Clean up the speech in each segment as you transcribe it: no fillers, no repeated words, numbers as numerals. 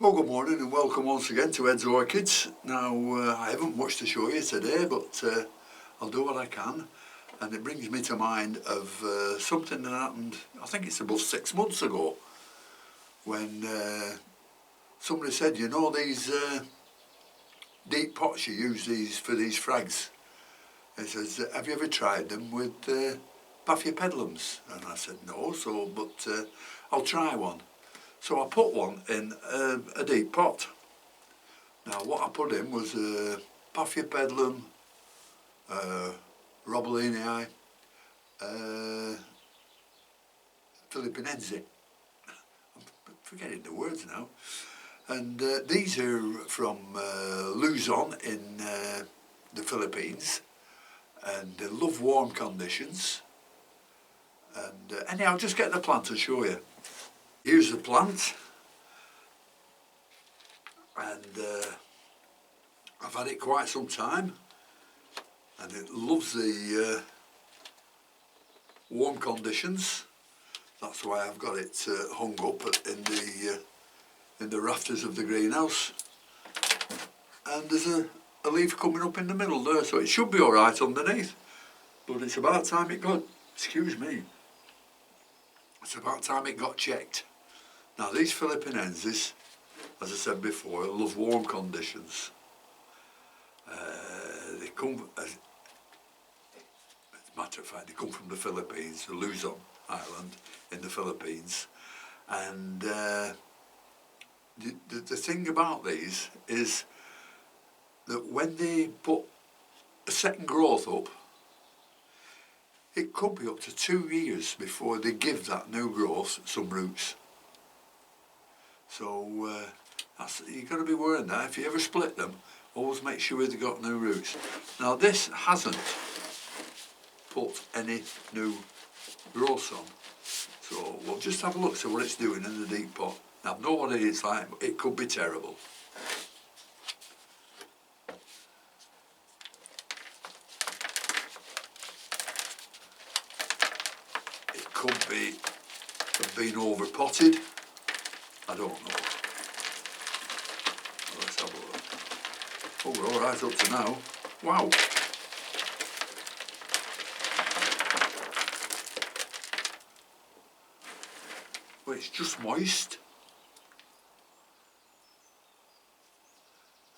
Well, good morning and welcome once again to Ed's Orchids. Now, I haven't much to show you today, but I'll do what I can. And it brings me to mind of something that happened, I think it's about 6 months ago, when somebody said, you know, these deep pots you use these for these frags. He says, have you ever tried them with Paphiopedilums? And I said, no, but I'll try one. So I put one in a deep pot. Now what I put in was Paphiopedilum, Robelinii, Philippinense. I'm forgetting the words now. And these are from Luzon in the Philippines, and they love warm conditions. And anyhow, I'll just get the plant to show you. Here's the plant, and I've had it quite some time, and it loves the warm conditions. That's why I've got it hung up in the rafters of the greenhouse. And there's a leaf coming up in the middle there, so it should be all right underneath. But it's about time it got, excuse me, it's about time it got checked. Now these Philippinenses, as I said before, love warm conditions. They come, as a matter of fact, they come from the Philippines, the Luzon island in the Philippines. And the thing about these is that when they put a second growth up, it could be up to 2 years before they give that new growth some roots. So you've got to be worrying that. If you ever split them, always make sure they've got new roots. Now this hasn't put any new growths on. So we'll just have a look, see what it's doing in the deep pot. Now I know what it's like, but it could be terrible. It could be being over potted. I don't know. Let's have a look. Oh, we're all right up to now. Wow. Well, it's just moist.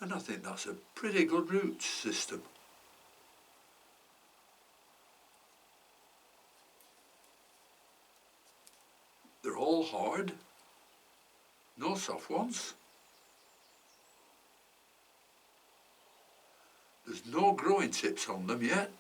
And I think that's a pretty good root system. They're all hard. No soft ones. There's no growing tips on them yet.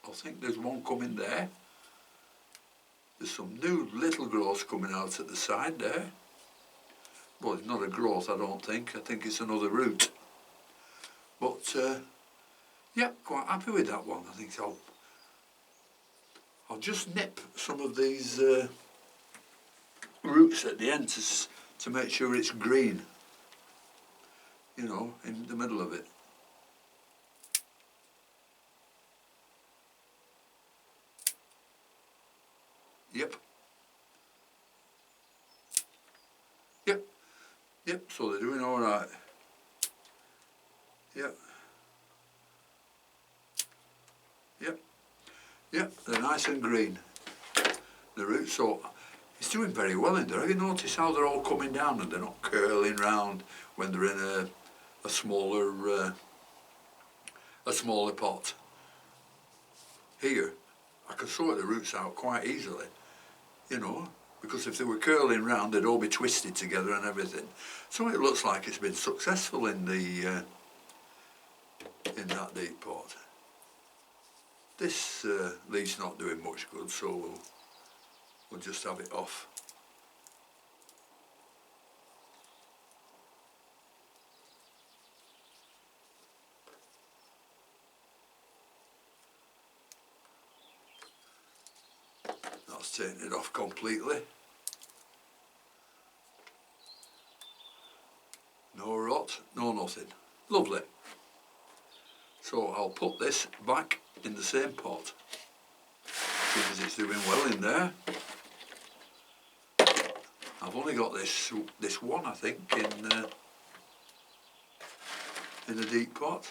I think there's one coming there. There's some new little growths coming out at the side there. Well, it's not a growth, I don't think. I think it's another root. But, yeah, quite happy with that one. I think I'll just nip some of these roots at the end to make sure it's green, you know, in the middle of it. Yep. Yep. Yep, so they're doing all right. Yep. Yep. Yep, they're nice and green. The roots, so it's doing very well in there. Have you noticed how they're all coming down and they're not curling round when they're in a smaller pot? Here, I can sort the roots out quite easily, you know, because if they were curling round, they'd all be twisted together and everything. So it looks like it's been successful in that deep pot. This leaf's not doing much good, so we'll just have it off. That's taking it off completely. No rot, no nothing. Lovely. So I'll put this back in the same pot. Seeing as it's doing well in there. I've only got this one, I think, in a deep pot.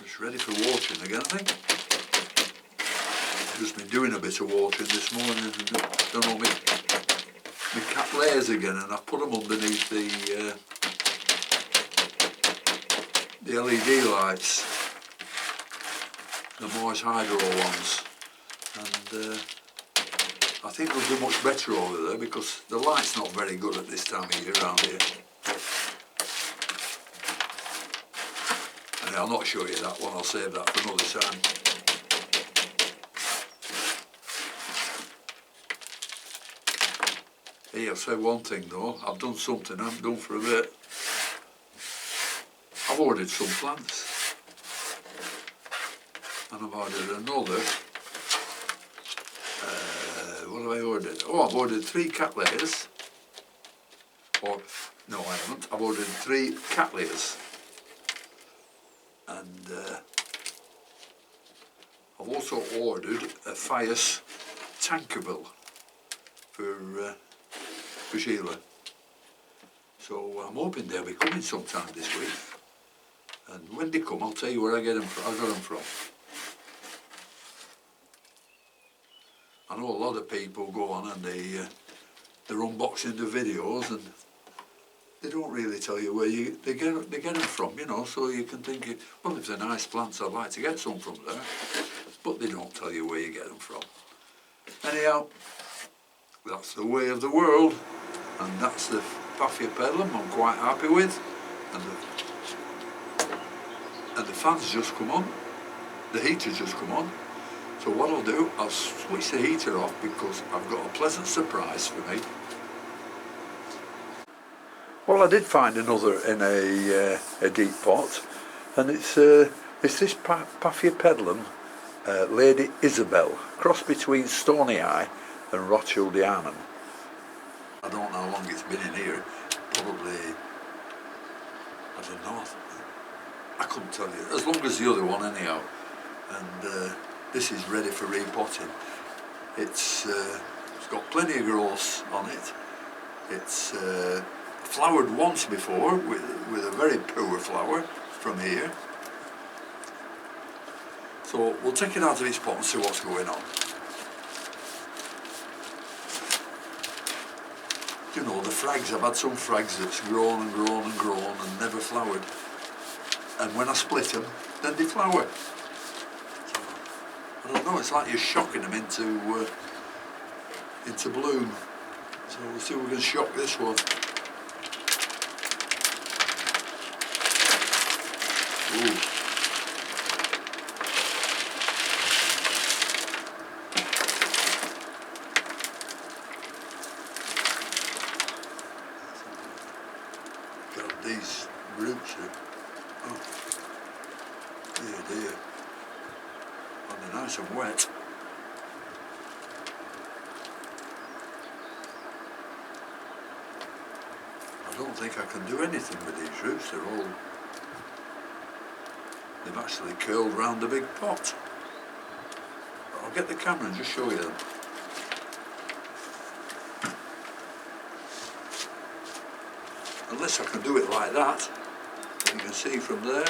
Just ready for watering again, I think. I've just been doing a bit of watering this morning and done all my cat layers again, and I've put them underneath the LED lights, the Moy's Hydro ones, and I think they'll do much better over there because the light's not very good at this time of year around here. And I'll not show you that one, I'll save that for another time. Hey, I'll say one thing though, I've done something I haven't done for a bit. I've ordered some plants. And I've ordered another. What have I ordered? Oh, I've ordered 3 Cattleyas. Or, no I haven't, I've ordered 3 Cattleyas. And I've also ordered a Fias Tankerville for Sheila. So I'm hoping they'll be coming sometime this week. And when they come, I'll tell you where I got them from. I know a lot of people go on and they're unboxing the videos and they don't really tell you where they get them from, you know, so you can think, well, if they're nice plants, I'd like to get some from there, but they don't tell you where you get them from. Anyhow, that's the way of the world, and that's the Paphiopedilum I'm quite happy with, and the fan's just come on, the heater's just come on. So what I'll do, I'll switch the heater off because I've got a pleasant surprise for me. Well, I did find another in a deep pot, and it's this Paphiopedilum Lady Isabel, cross between Stony Eye and Rothschildianum. I don't know how long it's been in here, probably, I don't know, I couldn't tell you, as long as the other one anyhow. And this is ready for repotting. It's got plenty of growth on it. It's flowered once before with a very poor flower from here. So we'll take it out of its pot and see what's going on. You know, the frags, I've had some frags that's grown and grown and grown and never flowered. And when I split them, then they flower. So, I don't know, it's like you're shocking them into bloom. So we'll see if we can shock this one. Ooh. God, these roots are, oh, dear. And they're nice and wet. I don't think I can do anything with these roots, they've actually curled round the big pot. But I'll get the camera and just show you them. Unless I can do it like that, you can see from there.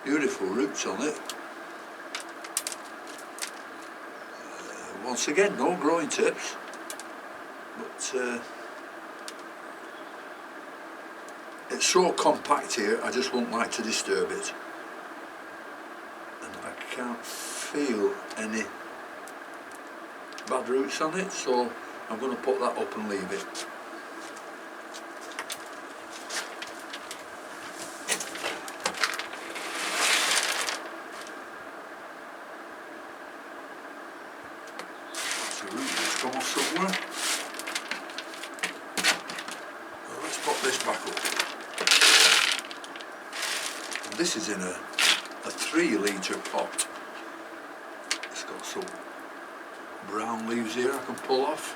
Beautiful roots on it. Once again, no growing tips, but it's so compact here, I just won't like to disturb it. And I can't feel any bad roots on it, so I'm going to put that up and leave it. That's a root that's come off somewhere. Well, let's pop this back up. This is in a 3-litre pot. It's got some brown leaves here I can pull off.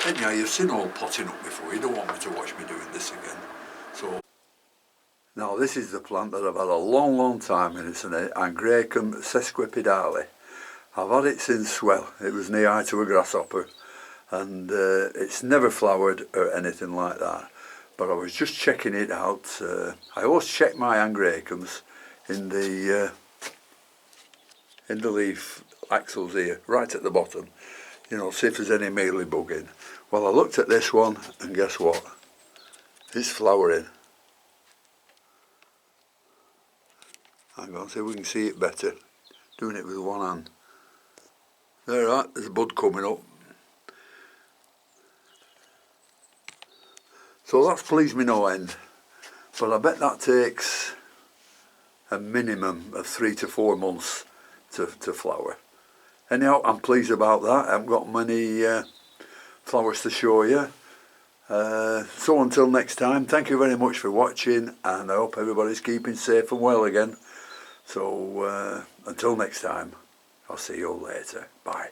Anyhow, you've seen all potting up before, you don't want me to watch me doing this again. So now this is the plant that I've had a long time, and it's an Angraecum sesquipedale. I've had it since, well, it was knee high to a grasshopper, and it's never flowered or anything like that. But I was just checking it out. I always check my Angraecums in the leaf axils here, right at the bottom, you know, see if there's any mealybug in. Well, I looked at this one, and guess what? It's flowering. Hang on, see if we can see it better. Doing it with one hand. There, right, there's a bud coming up. So that's pleased me no end. But I bet that takes a minimum of 3 to 4 months to flower. Anyhow, I'm pleased about that. I haven't got many flowers to show you. So until next time, thank you very much for watching, and I hope everybody's keeping safe and well again. So until next time, I'll see you all later. Bye.